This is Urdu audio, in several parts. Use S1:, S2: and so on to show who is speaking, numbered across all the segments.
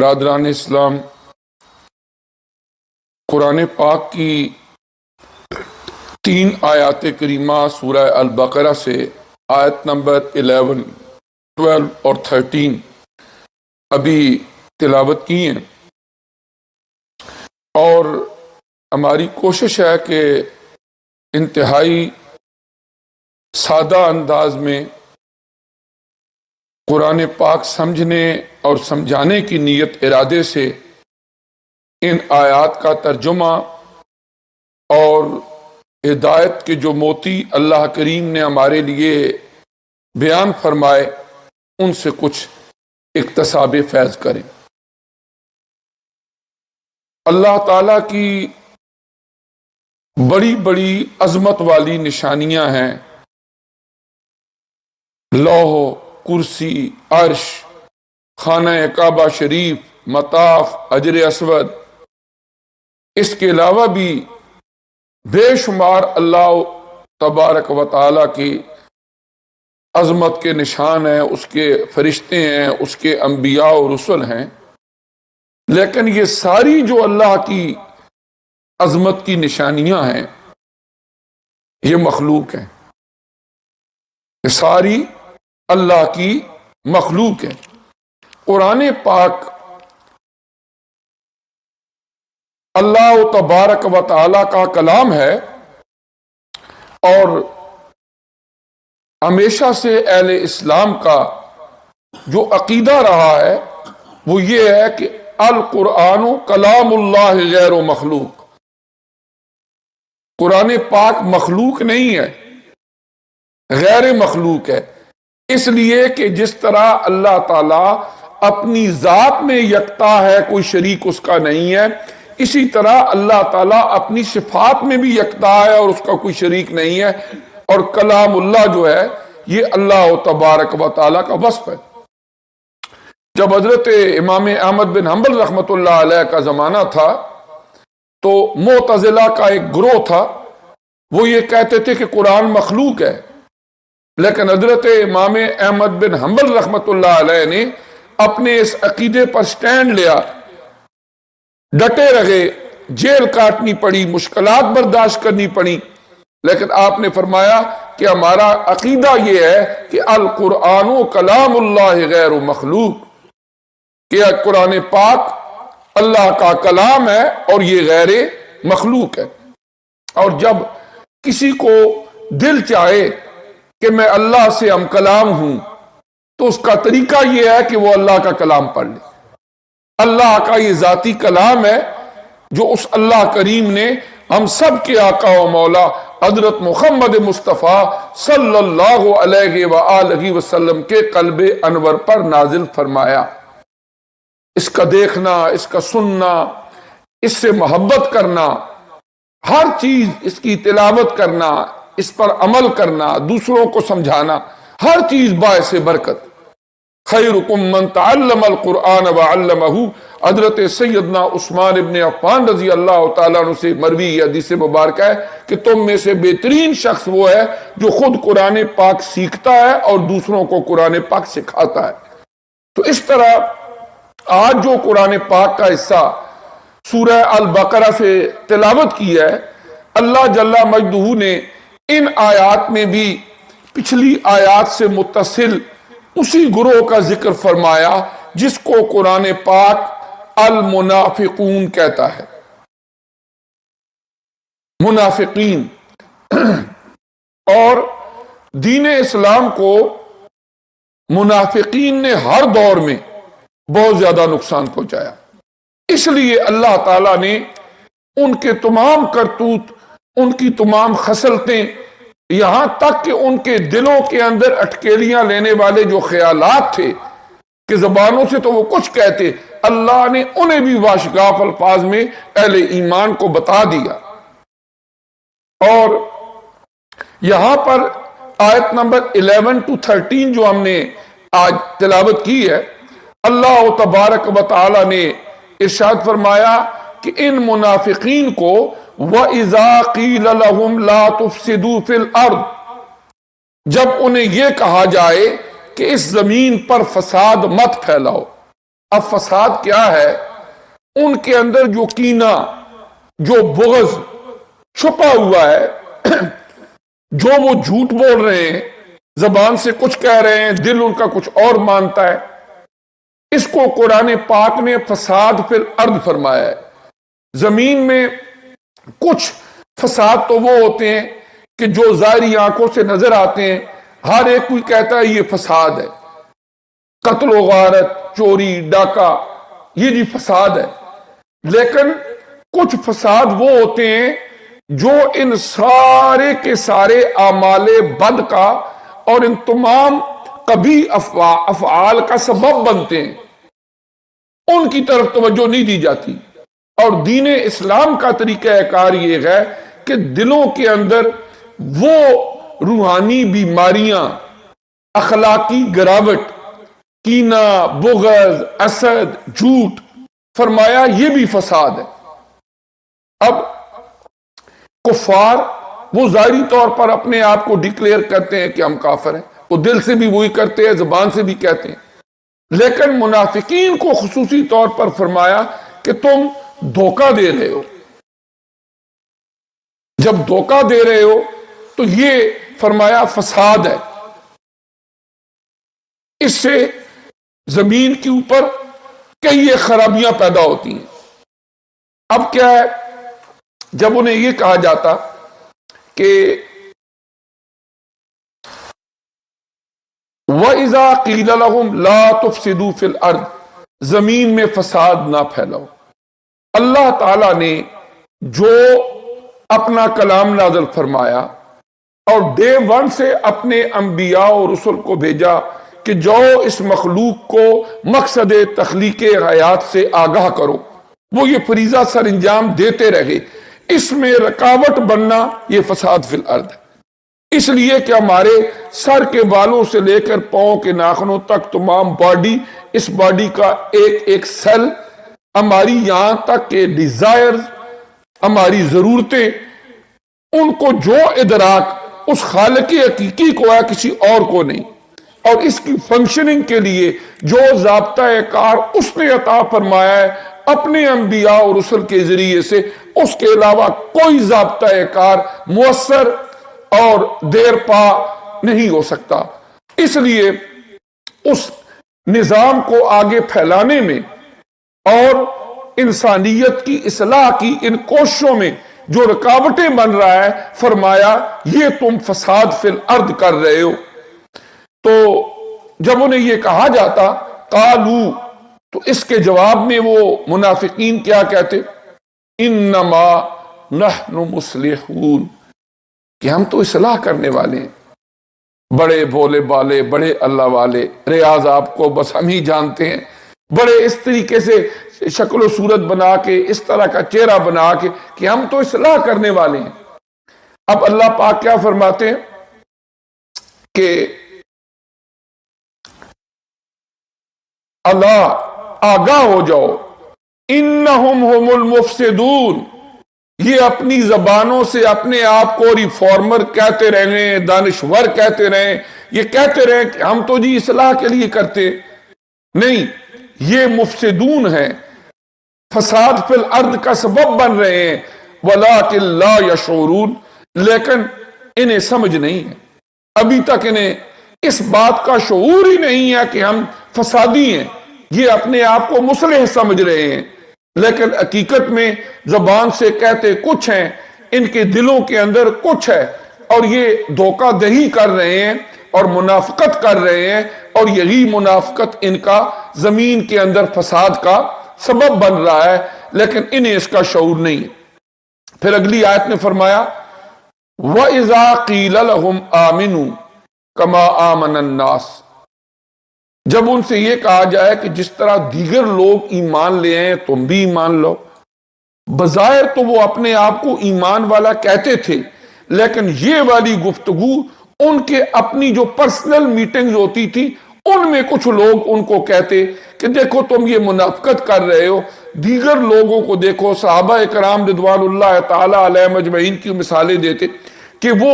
S1: برادران اسلام، قرآن پاک کی 3 آیات کریمہ سورہ البقرہ سے آیت نمبر 11، 12 اور 13 ابھی تلاوت کی ہیں، اور ہماری کوشش ہے کہ انتہائی سادہ انداز میں قرآن پاک سمجھنے اور سمجھانے کی نیت ارادے سے ان آیات کا ترجمہ اور ہدایت کے جو موتی اللہ کریم نے ہمارے لیے بیان فرمائے ان سے کچھ اقتصاب فیض کریں۔ اللہ تعالیٰ کی بڑی بڑی عظمت والی نشانیاں ہیں، لوح، کرسی، عرش، خانہ کعبہ شریف، مطاف، حجر اسود، اس کے علاوہ بھی بے شمار اللہ تبارک و تعالیٰ کی عظمت کے نشان ہیں، اس کے فرشتے ہیں، اس کے انبیاء و رسل ہیں، لیکن یہ ساری جو اللہ کی عظمت کی نشانیاں ہیں یہ مخلوق ہیں، یہ ساری اللہ کی مخلوق ہے۔ قرآن پاک اللہ تبارک و تعالی کا کلام ہے، اور ہمیشہ سے اہل اسلام کا جو عقیدہ رہا ہے وہ یہ ہے کہ القرآن کلام اللہ غیر مخلوق، قرآن پاک مخلوق نہیں ہے، غیر مخلوق ہے، اس لیے کہ جس طرح اللہ تعالیٰ اپنی ذات میں یکتا ہے، کوئی شریک اس کا نہیں ہے، اسی طرح اللہ تعالیٰ اپنی صفات میں بھی یکتا ہے اور اس کا کوئی شریک نہیں ہے، اور کلام اللہ جو ہے یہ اللہ تبارک و تعالیٰ کا وصف ہے۔ جب حضرت امام احمد بن حنبل رحمۃ اللہ علیہ کا زمانہ تھا تو معتزلہ کا ایک گروہ تھا، وہ یہ کہتے تھے کہ قرآن مخلوق ہے، لیکن حضرت امام احمد بن حنبل رحمۃ اللہ علیہ نے اپنے اس عقیدے پر سٹینڈ لیا، ڈٹے رہے، جیل کاٹنی پڑی، مشکلات برداشت کرنی پڑی، لیکن آپ نے فرمایا کہ ہمارا عقیدہ یہ ہے کہ القرآن کلام اللہ غیر مخلوق، کہ قرآن پاک اللہ کا کلام ہے اور یہ غیر مخلوق ہے۔ اور جب کسی کو دل چاہے کہ میں اللہ سے ہم کلام ہوں تو اس کا طریقہ یہ ہے کہ وہ اللہ کا کلام پڑھ لے۔ اللہ کا یہ ذاتی کلام ہے جو اس اللہ کریم نے ہم سب کے آقا و مولا حضرت محمد مصطفیٰ صلی اللہ علیہ وآلہ وسلم کے قلب انور پر نازل فرمایا۔ اس کا دیکھنا، اس کا سننا، اس سے محبت کرنا، ہر چیز اس کی تلاوت کرنا، اس پر عمل کرنا، دوسروں کو سمجھانا، ہر چیز باعث برکت۔ خیرکم من تعلم القرآن وعلمہ، حضرت سیدنا عثمان ابن عفان رضی اللہ تعالیٰ عنہ سے مروی حدیث مبارکہ ہے کہ تم میں سے بہترین شخص وہ ہے جو خود قرآن پاک سیکھتا ہے اور دوسروں کو قرآن پاک سکھاتا ہے۔ تو اس طرح آج جو قرآن پاک کا حصہ سورہ البقرہ سے تلاوت کی ہے، اللہ جل مجدہ نے ان آیات میں بھی پچھلی آیات سے متصل اسی گروہ کا ذکر فرمایا جس کو قرآن پاک المنافقون کہتا ہے۔ منافقین، اور دین اسلام کو منافقین نے ہر دور میں بہت زیادہ نقصان پہنچایا، اس لیے اللہ تعالیٰ نے ان کے تمام کرتوت، ان کی تمام خصلتیں، یہاں تک کہ ان کے دلوں کے اندر اٹکیلیاں لینے والے جو خیالات تھے کہ زبانوں سے تو وہ کچھ کہتے، اللہ نے انہیں بھی واشگاف الفاظ میں اہل ایمان کو بتا دیا۔ اور یہاں پر آیت نمبر 11 to 13 جو ہم نے آج تلاوت کی ہے، اللہ تبارک و تعالی نے ارشاد فرمایا کہ ان منافقین کو وَإِذَا قِيلَ لَهُمْ لَا تُفْسِدُوا فِي الْأَرْضِ، جب انہیں یہ کہا جائے کہ اس زمین پر فساد مت پھیلاؤ، اب فساد کیا ہے؟ ان کے اندر جو کینہ، جو بغض چھپا ہوا ہے، جو وہ جھوٹ بول رہے ہیں، زبان سے کچھ کہہ رہے ہیں، دل ان کا کچھ اور مانتا ہے، اس کو قرآن پاک نے فساد فی الارض فرمایا ہے۔ زمین میں کچھ فساد تو وہ ہوتے ہیں کہ جو ظاہری آنکھوں سے نظر آتے ہیں، ہر ایک کوئی کہتا ہے یہ فساد ہے، قتل و غارت، چوری، ڈاکہ، یہ جی فساد ہے۔ لیکن کچھ فساد وہ ہوتے ہیں جو ان سارے کے سارے اعمال بد کا اور ان تمام قبیح افعال کا سبب بنتے ہیں، ان کی طرف توجہ نہیں دی جاتی۔ اور دین اسلام کا طریقہ کار یہ ہے کہ دلوں کے اندر وہ روحانی بیماریاں، اخلاقی گراوٹ، کینہ، بغض، حسد، جھوٹ، فرمایا یہ بھی فساد ہے۔ اب کفار وہ ظاہری طور پر اپنے آپ کو ڈکلیئر کرتے ہیں کہ ہم کافر ہیں، وہ دل سے بھی وہی کرتے ہیں، زبان سے بھی کہتے ہیں، لیکن منافقین کو خصوصی طور پر فرمایا کہ تم دھوکہ دے رہے ہو۔ جب دھوکہ دے رہے ہو تو یہ فرمایا فساد ہے، اس سے زمین کے اوپر کئی خرابیاں پیدا ہوتی ہیں۔ اب کیا ہے، جب انہیں یہ کہا جاتا کہ وَإِذَا قِيلَ لَهُمْ لَا تُفْسِدُوا فِي الْأَرْضِ، زمین میں فساد نہ پھیلاؤ، اللہ تعالیٰ نے جو اپنا کلام نازل فرمایا اور ڈے ون سے اپنے انبیاء اور رسل کو بھیجا کہ جاؤ اس مخلوق کو مقصد تخلیق حیات سے آگاہ کرو، وہ یہ فریضہ سر انجام دیتے رہے، اس میں رکاوٹ بننا یہ فساد فی الارض ہے۔ اس لیے کہ ہمارے سر کے بالوں سے لے کر پاؤں کے ناخنوں تک تمام باڈی، اس باڈی کا ایک ایک سیل، ہماری یہاں تک کہ ڈیزائر، ہماری ضرورتیں، ان کو جو ادراک اس خالق حقیقی کو ہے، کسی اور کو نہیں، اور اس کی فنکشننگ کے لیے جو ضابطۂ کار اس نے عطا فرمایا ہے اپنے انبیاء اور رسل کے ذریعے سے، اس کے علاوہ کوئی ضابطۂ کار مؤثر اور دیر پا نہیں ہو سکتا۔ اس لیے اس نظام کو آگے پھیلانے میں اور انسانیت کی اصلاح کی ان کوششوں میں جو رکاوٹیں بن رہا ہے، فرمایا یہ تم فساد فی الارض کر رہے ہو۔ تو جب انہیں یہ کہا جاتا قالو، تو اس کے جواب میں وہ منافقین کیا کہتے؟ انما نحن مصلحون، کہ ہم تو اصلاح کرنے والے ہیں، بڑے بولے بالے، بڑے اللہ والے، ریاض آپ کو بس ہم ہی جانتے ہیں، بڑے اس طریقے سے شکل و صورت بنا کے، اس طرح کا چہرہ بنا کے کہ ہم تو اصلاح کرنے والے ہیں۔ اب اللہ پاک کیا فرماتے ہیں کہ اللہ آگاہ ہو جاؤ، انہم ہم المفسدون، یہ اپنی زبانوں سے اپنے آپ کو ریفارمر کہتے رہے، دانشور کہتے رہے، یہ کہتے رہے کہ ہم تو جی اصلاح کے لیے کرتے، نہیں، یہ مفسدون ہیں، فساد فی الارض کا سبب بن رہے ہیں، وَلَٰكِن لَا يَشْعُرُونَ، لیکن انہیں سمجھ نہیں ہے، ابھی تک انہیں اس بات کا شعور ہی نہیں ہے کہ ہم فسادی ہیں، یہ اپنے آپ کو مصلح سمجھ رہے ہیں، لیکن حقیقت میں زبان سے کہتے کچھ ہیں، ان کے دلوں کے اندر کچھ ہے، اور یہ دھوکہ دہی کر رہے ہیں اور منافقت کر رہے ہیں، اور یہی منافقت ان کا زمین کے اندر فساد کا سبب بن رہا ہے، لیکن انہیں اس کا شعور نہیں ہے۔ پھر اگلی آیت میں فرمایا وَإِذَا قِيلَ لَهُمْ آمِنُوا كَمَا آمَنَ النَّاسِ، جب ان سے یہ کہا جائے کہ جس طرح دیگر لوگ ایمان لے آئے تم بھی ایمان لو، بظاہر تو وہ اپنے آپ کو ایمان والا کہتے تھے، لیکن یہ والی گفتگو ان کے اپنی جو پرسنل میٹنگز ہوتی تھی، ان میں کچھ لوگ ان کو کہتے کہ دیکھو تم یہ منافقت کر رہے ہو، دیگر لوگوں کو دیکھو، صحابہ اکرام رضوان اللہ تعالی علیہم اجمعین کی مثالیں دیتے کہ وہ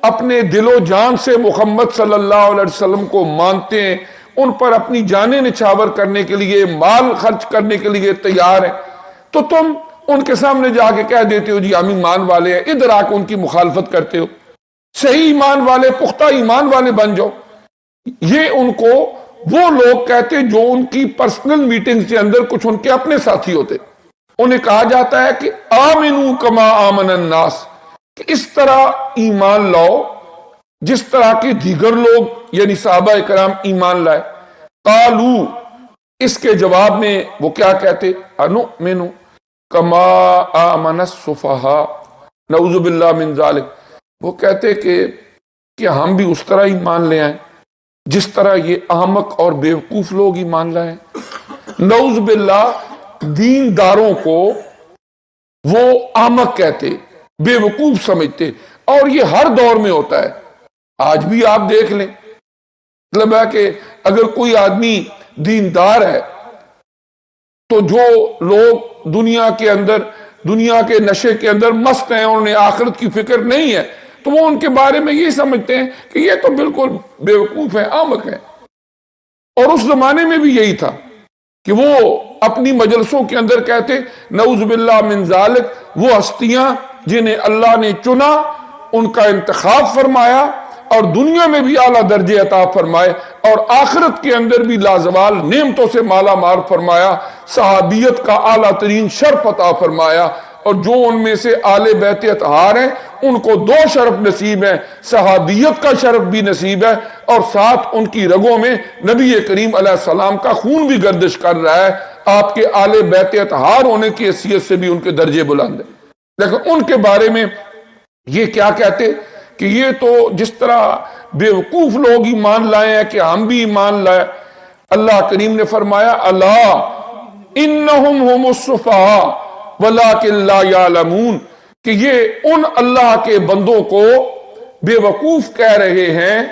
S1: اپنے دل و جان سے محمد صلی اللہ علیہ وسلم کو مانتے ہیں، ان پر اپنی جانیں نچھاور کرنے کے لیے، مال خرچ کرنے کے لیے تیار ہیں، تو تم ان کے سامنے جا کے کہہ دیتے ہو جی ہم ایمان والے ہیں، ادھر آ کے ان کی مخالفت کرتے ہو۔ صحیح ایمان والے، پختہ ایمان والے بن جاؤ۔ یہ ان کو وہ لوگ کہتے جو ان کی پرسنل میٹنگ کے اندر کچھ ان کے اپنے ساتھی ہوتے، انہیں کہا جاتا ہے کہ آمنو کما آمن الناس، کہ اس طرح ایمان لاؤ جس طرح کے دیگر لوگ یعنی صحابہ کرام ایمان لائے۔ قالو، اس کے جواب میں وہ کیا کہتے؟ انؤمن کما آمن السفہاء، نعوذ باللہ من ذالک، وہ کہتے کہ ہم بھی اس طرح ایمان لے آئیں جس طرح یہ احمق اور بیوقوف لوگ ایمان لائیں۔ نعوذ باللہ، دینداروں کو وہ احمق کہتے، بیوقوف سمجھتے، اور یہ ہر دور میں ہوتا ہے۔ آج بھی آپ دیکھ لیں، مطلب ہے کہ اگر کوئی آدمی دیندار ہے تو جو لوگ دنیا کے نشے کے اندر مست ہیں، انہوں نے آخرت کی فکر نہیں ہے، تو وہ ان کے بارے میں یہ سمجھتے ہیں کہ یہ تو بالکل بیوقوف ہیں، احمق ہیں۔ اور اس زمانے میں بھی یہی تھا کہ وہ اپنی مجلسوں کے اندر کہتے نعوذ باللہ من ذالک، وہ ہستیاں جنہیں اللہ نے چنا، ان کا انتخاب فرمایا اور دنیا میں بھی اعلیٰ درجے عطا فرمائے اور آخرت کے اندر بھی لازوال نعمتوں سے مالا مال فرمایا، صحابیت کا اعلیٰ ترین شرف عطا فرمایا، اور جو ان میں سے آل بیت اطہار ہیں ان کو 2 شرف نصیب ہیں، صحابیت کا شرف بھی نصیب ہے، اور ساتھ ان کی رگوں میں نبی کریم علیہ السلام کا خون بھی گردش کر رہا ہے۔ آپ کے آل بیت اطہار ہونے کی حیثیت سے بھی ان کے درجے بلند ہیں۔ لیکن ان کے بارے میں یہ کیا کہتے کہ یہ تو جس طرح بیوقوف لوگ ایمان لائے ہیں کہ ہم بھی ایمان لائے۔ اللہ کریم نے فرمایا الا انہم ہم السفہاء ولکن لا یعلمون، کہ یہ ان اللہ کے بندوں کو بے وقوف کہہ رہے ہیں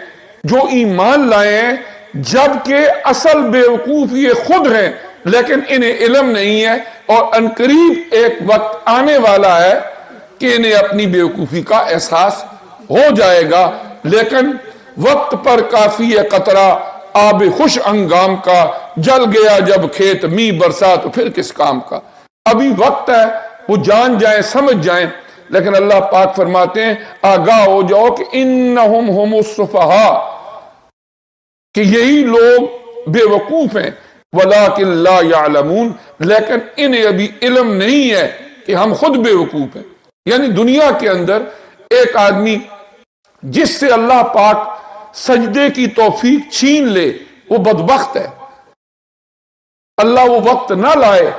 S1: جو ایمان لائے ہیں، جبکہ اصل بے وقوف یہ خود ہیں لیکن انہیں علم نہیں ہے، اور عنقریب ایک وقت آنے والا ہے کہ انہیں اپنی بے وقوفی کا احساس ہو جائے گا۔ لیکن وقت پر کافی ہے قطرہ آب خوش انگام کا، جل گیا جب کھیت می برسا تو پھر کس کام کا۔ ابھی وقت ہے وہ جان جائیں، سمجھ جائیں، لیکن اللہ پاک فرماتے ہیں آگاہ ہو جاؤ کہ انہم ہم السفہاء، کہ یہی لوگ بے وقوف ہیں، ولیکن لا یعلمون، لیکن انہیں ابھی علم نہیں ہے کہ ہم خود بے وقوف ہیں۔ یعنی دنیا کے اندر ایک آدمی جس سے اللہ پاک سجدے کی توفیق چھین لے وہ بدبخت ہے۔ اللہ وہ وقت نہ لائے،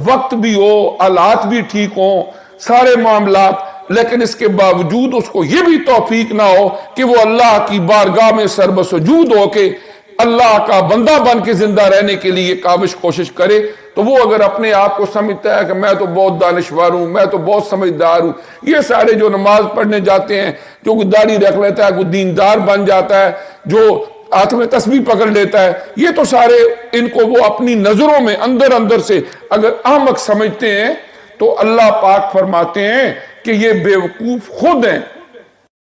S1: وقت بھی ہو، حالات بھی ٹھیک ہوں، سارے معاملات، لیکن اس کے باوجود اس کو یہ بھی توفیق نہ ہو کہ وہ اللہ کی بارگاہ میں سربسجود ہو کے اللہ کا بندہ بن کے زندہ رہنے کے لیے کاوش کوشش کرے، تو وہ اگر اپنے آپ کو سمجھتا ہے کہ میں تو بہت دانشور ہوں، میں تو بہت سمجھدار ہوں، یہ سارے جو نماز پڑھنے جاتے ہیں، جو کوئی داڑھی رکھ لیتا ہے، کوئی دیندار بن جاتا ہے، جو ہاتھ میں تسبیح پکڑ لیتا ہے، یہ تو سارے ان کو وہ اپنی نظروں میں اندر سے اگر احمق سمجھتے ہیں، تو اللہ پاک فرماتے ہیں کہ یہ بے وقوف خود ہیں۔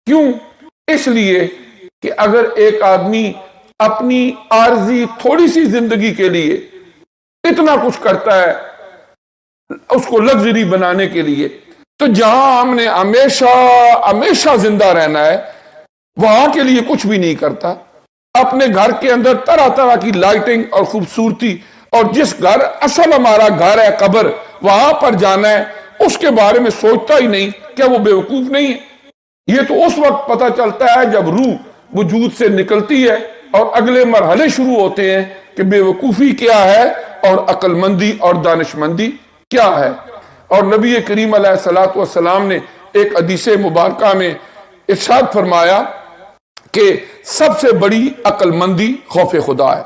S1: کیوں؟ اس لیے کہ اگر ایک آدمی اپنی عارضی تھوڑی سی زندگی کے لیے اتنا کچھ کرتا ہے اس کو لگژری بنانے کے لیے، تو جہاں ہم نے ہمیشہ زندہ رہنا ہے وہاں کے لیے کچھ بھی نہیں کرتا، اپنے گھر کے اندر طرح طرح کی لائٹنگ اور خوبصورتی، اور جس گھر اصل ہمارا گھر ہے قبر، وہاں پر جانا ہے، اس کے بارے میں سوچتا ہی نہیں، کیا وہ بے وقوف نہیں ہے؟ یہ تو اس وقت پتہ چلتا ہے جب روح وجود سے نکلتی ہے اور اگلے مرحلے شروع ہوتے ہیں کہ بے وقوفی کیا ہے اور عقل مندی اور دانش مندی کیا ہے۔ اور نبی کریم علیہ السلام نے ایک حدیث مبارکہ میں ارشاد فرمایا کہ سب سے بڑی عقل مندی خوف خدا ہے۔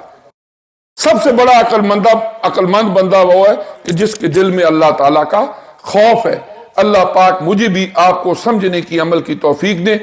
S1: سب سے بڑا عقل مند بندہ وہ ہے کہ جس کے دل میں اللہ تعالیٰ کا خوف ہے۔ اللہ پاک مجھے بھی آپ کو سمجھنے کی عمل کی توفیق دے۔